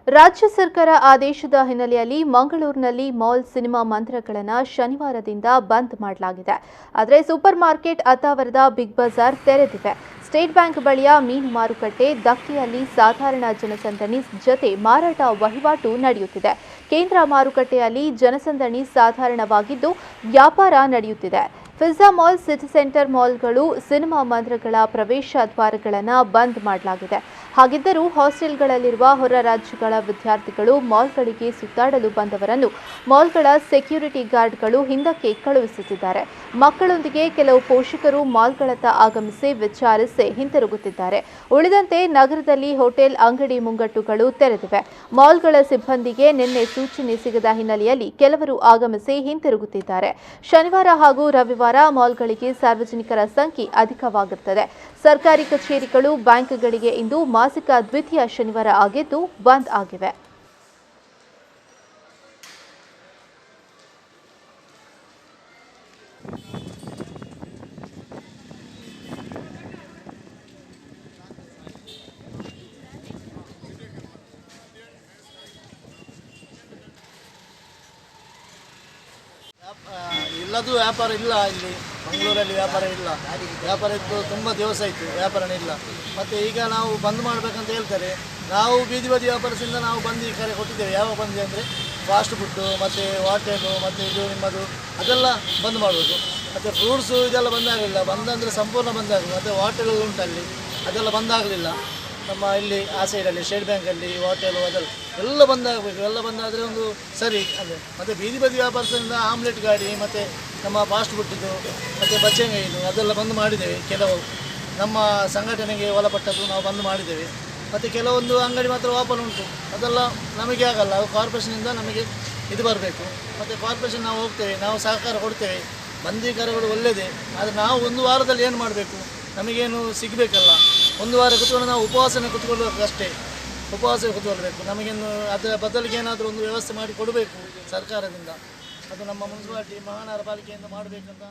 ರಾಜ್ಯ ಸರ್ಕಾರ ಆದೇಶದ ಹಿನ್ನೆಲೆಯಲ್ಲಿ ಮಂಗಳೂರಿನಲ್ಲಿ ಮಾಲ್ ಸಿನಿಮಾ ಮಂದಿರಗಳನ್ನು ಶನಿವಾರದಿಂದ ಬಂದ್ ಮಾಡಲಾಗಿದೆ. ಆದರೆ ಸೂಪರ್ ಮಾರ್ಕೆಟ್ ಅತ್ತಾವರದ ಬಿಗ್ ಬಜಾರ್ ತೆರೆದಿವೆ. ಸ್ಟೇಟ್ ಬ್ಯಾಂಕ್ ಬಳಿಯ ಮೀನು ಮಾರುಕಟ್ಟೆ ಧಕ್ಕೆಯಲ್ಲಿ ಸಾಧಾರಣ ಜನಸಂದಣಿ ಜತೆ ಮಾರಾಟ ವಹಿವಾಟು ನಡೆಯುತ್ತಿದೆ. ಕೇಂದ್ರ ಮಾರುಕಟ್ಟೆಯಲ್ಲಿ ಜನಸಂದಣಿ ಸಾಧಾರಣವಾಗಿದ್ದು ವ್ಯಾಪಾರ ನಡೆಯುತ್ತಿದೆ. ಪಿಜ್ಜಾ ಮಾಲ್, ಸಿಟಿ ಸೆಂಟರ್ ಮಾಲ್ಗಳು, ಸಿನಿಮಾ ಮಂದಿರಗಳ ಪ್ರವೇಶ ದ್ವಾರಗಳನ್ನು ಬಂದ್ ಮಾಡಲಾಗಿದೆ. ಹಾಗಿದ್ದರೂ ಹಾಸ್ಟೆಲ್ಗಳಲ್ಲಿರುವ ಹೊರ ರಾಜ್ಯಗಳ ವಿದ್ಯಾರ್ಥಿಗಳು ಮಾಲ್ಗಳಿಗೆ ಸುತ್ತಾಡಲು ಬಂದವರನ್ನು ಮಾಲ್ಗಳ ಸೆಕ್ಯೂರಿಟಿ ಗಾರ್ಡ್ಗಳು ಹಿಂದಕ್ಕೆ ಕಳುಹಿಸುತ್ತಿದ್ದಾರೆ. ಮಕ್ಕಳೊಂದಿಗೆ ಕೆಲವು ಪೋಷಕರು ಮಾಲ್ಗಳತ್ತ ಆಗಮಿಸಿ ವಿಚಾರಿಸಿ ಹಿಂತಿರುಗುತ್ತಿದ್ದಾರೆ. ಉಳಿದಂತೆ ನಗರದಲ್ಲಿ ಹೋಟೆಲ್, ಅಂಗಡಿ ಮುಂಗಟ್ಟುಗಳು ತೆರೆದಿವೆ. ಮಾಲ್ಗಳ ಸಿಬ್ಬಂದಿಗೆ ನಿನ್ನೆ ಸೂಚನೆ ಸಿಗದ ಹಿನ್ನೆಲೆಯಲ್ಲಿ ಕೆಲವರು ಆಗಮಿಸಿ ಹಿಂತಿರುಗುತ್ತಿದ್ದಾರೆ. ಶನಿವಾರ ಹಾಗೂ ರವಿವಾರ ಮಾಲ್ಗಳಿಗೆ ಸಾರ್ವಜನಿಕರ ಸಂಖ್ಯೆ ಅಧಿಕವಾಗಿರುತ್ತದೆ. ಸರ್ಕಾರಿ ಕಚೇರಿಗಳು, ಬ್ಯಾಂಕ್ಗಳಿಗೆ ಇಂದು ಮಾಸಿಕ ದ್ವಿತೀಯ ಶನಿವಾರ ಆಗಿದ್ದು ಬಂದ್ ಆಗಿವೆ. ಇಲ್ಲದು ವ್ಯಾಪಾರ ಇಲ್ಲ. ಇಲ್ಲಿ ಮಂಗಳೂರಲ್ಲಿ ವ್ಯಾಪಾರ ಇಲ್ಲ. ವ್ಯಾಪಾರ ಇತ್ತು ತುಂಬ ದಿವಸ ಆಯಿತು, ವ್ಯಾಪಾರನೇ ಇಲ್ಲ. ಮತ್ತು ಈಗ ನಾವು ಬಂದ್ ಮಾಡಬೇಕಂತ ಹೇಳ್ತಾರೆ. ನಾವು ಬೀದಿ ಬದಿ ವ್ಯಾಪಾರದಿಂದ ನಾವು ಬಂದು ಕರೆ ಕೊಟ್ಟಿದ್ದೇವೆ. ಯಾವಾಗ ಬಂದಿದೆ ಅಂದರೆ ಫಾಸ್ಟ್ ಫುಡ್ಡು ಮತ್ತು ಹೋಟೆಲು ಮತ್ತು ಇದು ನಿಮ್ಮದು ಅದೆಲ್ಲ ಬಂದ್ ಮಾಡೋದು. ಮತ್ತು ಫ್ರೂಟ್ಸು ಇದೆಲ್ಲ ಬಂದಾಗಲಿಲ್ಲ. ಬಂದಂದರೆ ಸಂಪೂರ್ಣ ಬಂದಾಗಲಿಲ್ಲ. ಮತ್ತು ಹೋಟೆಲ್ ಉಂಟಲ್ಲಿ ಅದೆಲ್ಲ ಬಂದಾಗಲಿಲ್ಲ. ನಮ್ಮ ಇಲ್ಲಿ ಆ ಸೈಡಲ್ಲಿ ಸ್ಟೇಟ್ ಬ್ಯಾಂಕಲ್ಲಿ ಹೋಟೆಲು ಅದೆಲ್ಲ ಎಲ್ಲ ಬಂದಾಗಬೇಕು. ಎಲ್ಲ ಬಂದಾದರೆ ಒಂದು ಸರಿ ಅದೇ. ಮತ್ತು ಬೀದಿ ಬದಿ ವ್ಯಾಪಾರದಿಂದ ಆಮ್ಲೆಟ್ ಗಾಡಿ ಮತ್ತು ನಮ್ಮ ಫಾಸ್ಟ್ ಫುಡ್ಡಿದು ಮತ್ತು ಬಚ್ಚಂಗಾಯಿದು ಅದೆಲ್ಲ ಬಂದ್ ಮಾಡಿದ್ದೇವೆ. ಕೆಲವು ನಮ್ಮ ಸಂಘಟನೆಗೆ ಒಳಪಟ್ಟದ್ದು ನಾವು ಬಂದ್ ಮಾಡಿದ್ದೇವೆ. ಮತ್ತು ಕೆಲವೊಂದು ಅಂಗಡಿ ಮಾತ್ರ ಓಪನ್ ಉಂಟು. ಅದೆಲ್ಲ ನಮಗೆ ಆಗಲ್ಲ. ಅದು ಕಾರ್ಪೊರೇಷನಿಂದ ನಮಗೆ ಇದು ಬರಬೇಕು. ಮತ್ತು ಕಾರ್ಪೊರೇಷನ್ ನಾವು ಹೋಗ್ತೇವೆ, ನಾವು ಸಹಕಾರ ಕೊಡ್ತೇವೆ. ಬಂದೀಕರಗಳು ಒಳ್ಳೆಯದೇ. ಆದರೆ ನಾವು ಒಂದು ವಾರದಲ್ಲಿ ಏನು ಮಾಡಬೇಕು, ನಮಗೇನು ಸಿಗಬೇಕಲ್ಲ. ಒಂದು ವಾರ ಕುತ್ಕೊಂಡು ನಾವು ಉಪವಾಸನೆ ಕುತ್ಕೊಳ್ಳೋಕ್ಕಷ್ಟೇ. ಉಪವಾಸ ಕುತ್ಕೊಳ್ಬೇಕು. ನಮಗೇನು ಅದರ ಬದಲಿಗೆ ಏನಾದರೂ ಒಂದು ವ್ಯವಸ್ಥೆ ಮಾಡಿ ಕೊಡಬೇಕು ಸರ್ಕಾರದಿಂದ. ಅದು ನಮ್ಮ ಮುನ್ಸಿಪಾಲಿಟಿ, ಮಹಾನಗರ ಪಾಲಿಕೆಯಿಂದ ಮಾಡಬೇಕಂತ